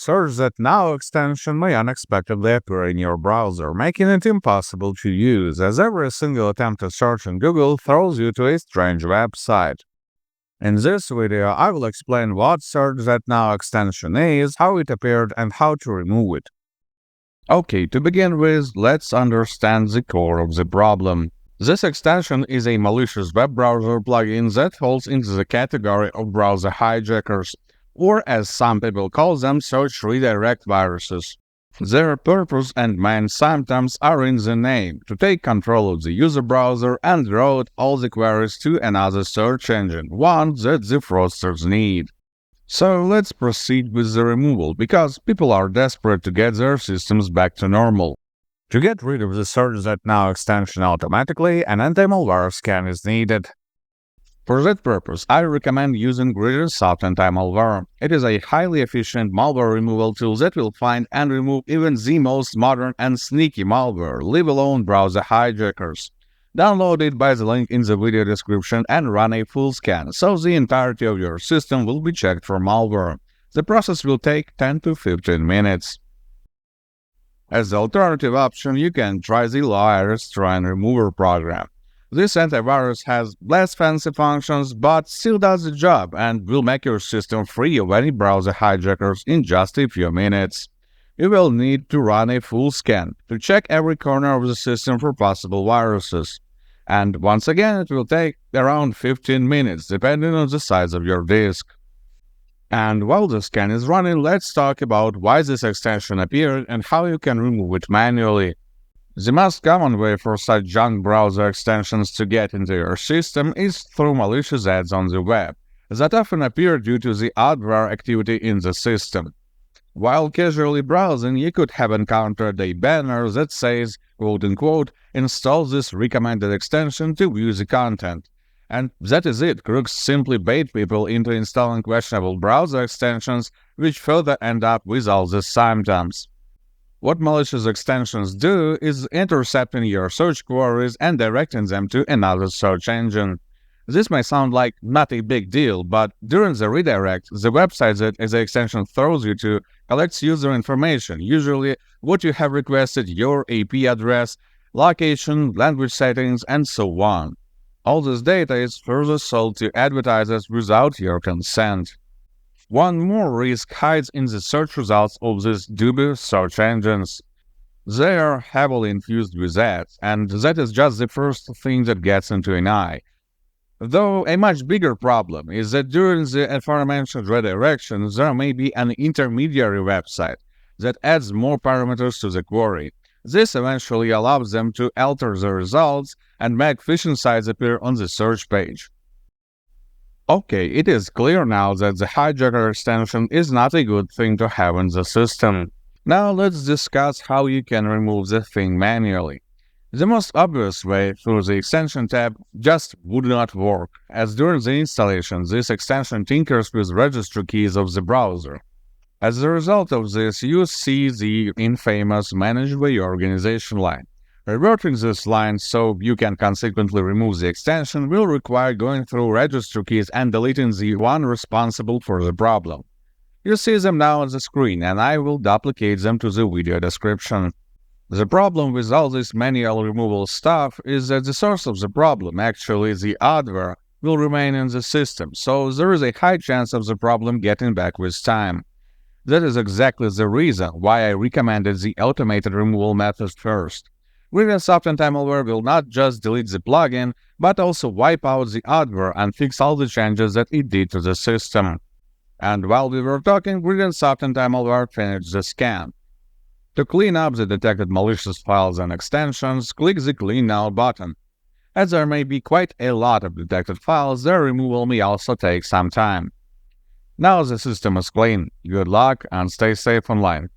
SearchThatNow extension may unexpectedly appear in your browser, making it impossible to use, as every single attempt to search in Google throws you to a strange website. In this video, I will explain what SearchThatNow extension is, how it appeared, and how to remove it. Okay, to begin with, let's understand the core of the problem. This extension is a malicious web browser plugin that falls into the category of browser hijackers, or as some people call them, search redirect viruses. Their purpose and main symptoms are in the name: to take control of the user browser and route all the queries to another search engine, one that the fraudsters need. So let's proceed with the removal, because people are desperate to get their systems back to normal. To get rid of the SearchThatNow extension automatically, an anti-malware scan is needed. For that purpose, I recommend using GridinSoft Anti-Malware. It is a highly efficient malware removal tool that will find and remove even the most modern and sneaky malware, leave alone browser hijackers. Download it by the link in the video description and run a full scan, so the entirety of your system will be checked for malware. The process will take 10 to 15 minutes. As the alternative option, you can try the Loaris Try and Remover program. This antivirus has less fancy functions, but still does the job and will make your system free of any browser hijackers in just a few minutes. You will need to run a full scan to check every corner of the system for possible viruses. And once again, it will take around 15 minutes, depending on the size of your disk. And while the scan is running, let's talk about why this extension appeared and how you can remove it manually. The most common way for such junk browser extensions to get into your system is through malicious ads on the web that often appear due to the adware activity in the system. While casually browsing, you could have encountered a banner that says, quote-unquote, "install this recommended extension to view the content." And that is it. Crooks simply bait people into installing questionable browser extensions, which further end up with all the symptoms. What malicious extensions do is intercepting your search queries and directing them to another search engine. This may sound like not a big deal, but during the redirect, the website that the extension throws you to collects user information, usually what you have requested, your IP address, location, language settings, and so on. All this data is further sold to advertisers without your consent. One more risk hides in the search results of these dubious search engines. They are heavily infused with ads, and that is just the first thing that gets into an eye. Though a much bigger problem is that during the aforementioned redirection, there may be an intermediary website that adds more parameters to the query. This eventually allows them to alter the results and make phishing sites appear on the search page. Okay, it is clear now that the hijacker extension is not a good thing to have in the system. Now let's discuss how you can remove the thing manually. The most obvious way, through the extension tab, just would not work, as during the installation this extension tinkers with registry keys of the browser. As a result of this, you see the infamous Manage by Organization line. Reverting this line so you can consequently remove the extension will require going through registry keys and deleting the one responsible for the problem. You see them now on the screen, and I will duplicate them to the video description. The problem with all this manual removal stuff is that the source of the problem, actually the adware, will remain in the system, so there is a high chance of the problem getting back with time. That is exactly the reason why I recommended the automated removal method first. GridinSoft Anti-Malware will not just delete the plugin, but also wipe out the adware and fix all the changes that it did to the system. And while we were talking, GridinSoft Anti-Malware finished the scan. To clean up the detected malicious files and extensions, click the Clean Now button. As there may be quite a lot of detected files, their removal may also take some time. Now the system is clean. Good luck and stay safe online.